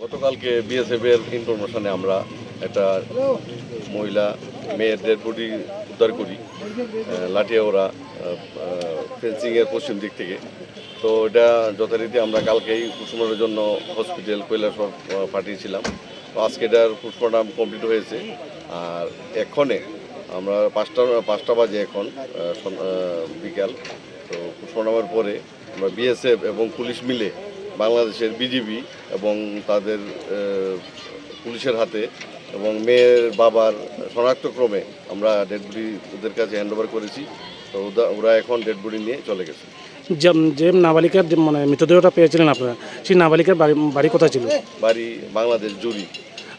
গতকালকে বিএসএফ এর ইনফরমেশনে আমরা একটা মহিলা মেয়ের ডেড বডি উদ্ধার করি লাঠিয়াওড়া ফেন্সিংয়ের পশ্চিম দিক থেকে। তো এটা যথারীতি আমরা কালকেই পোস্টমর্টমের জন্য হসপিটাল কৈলাসহর পাঠিয়েছিলাম। তো আজকে এটার পোস্টমর্টম কমপ্লিট হয়েছে। আর এক্ষণে আমরা পাঁচটা বাজে এখন বিকাল। তো পোস্টমর্টমের পরে আমরা বিএসএফ এবং পুলিশ মিলে বাংলাদেশের বিজিবি এবং তাদের পুলিশের হাতে এবং মেয়ের বাবার শনাক্তক্রমে আমরা ডেড বডি ওদের কাছে হ্যান্ডওভার করেছি। তো ওরা এখন ডেড বডি নিয়ে চলে গেছে। যে নাবালিকার মানে মৃতদেহটা পেয়েছিলেন আপনারা, সেই নাবালিকার বাড়ি কোথায় ছিল? বাড়ি বাংলাদেশ জুড়ি।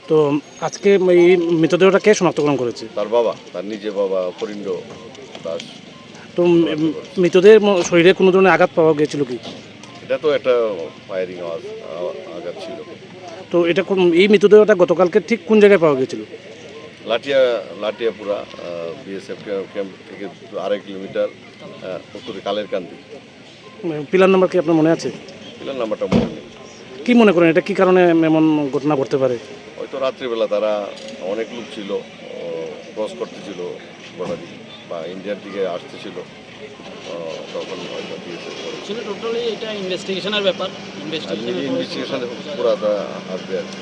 তো আজকে এই মৃতদেহটা কে শনাক্তকরণ করেছে? তার বাবা, তার নিজে বাবা ফরিন্দ দাস। তো মৃতদেহের শরীরে কোনো ধরনের আঘাত পাওয়া গিয়েছিল কি? এটা তো একটা ফায়ারিং আঘাত ছিল। তো এটা এই মৃতদেহটা গতকালকে ঠিক কোন জায়গায় পাওয়া গিয়েছিল? লাটিয়াপুরা বিএসএফ ক্যাম্প থেকে 2.5 কিলোমিটার উত্তরে কালের কান্দি। পিলার নাম্বার কি আপনার মনে আছে? পিলার নাম্বারটা মনে নেই। কি মনে করেন এটা কি কারণে এমন ঘটনা ঘটতে পারে? হয়তো রাত্রিবেলা তারা অনেক লোক ছিল, ক্রস করতেছিল বর্ডার বা ইন্ডিয়ার দিকে আসতেছিল, তখন হয়তো টোটালি এটা ইনভেস্টিগেশনের ব্যাপার। ইনভেস্টিগেশনে পুরোটা আসবে আর কি।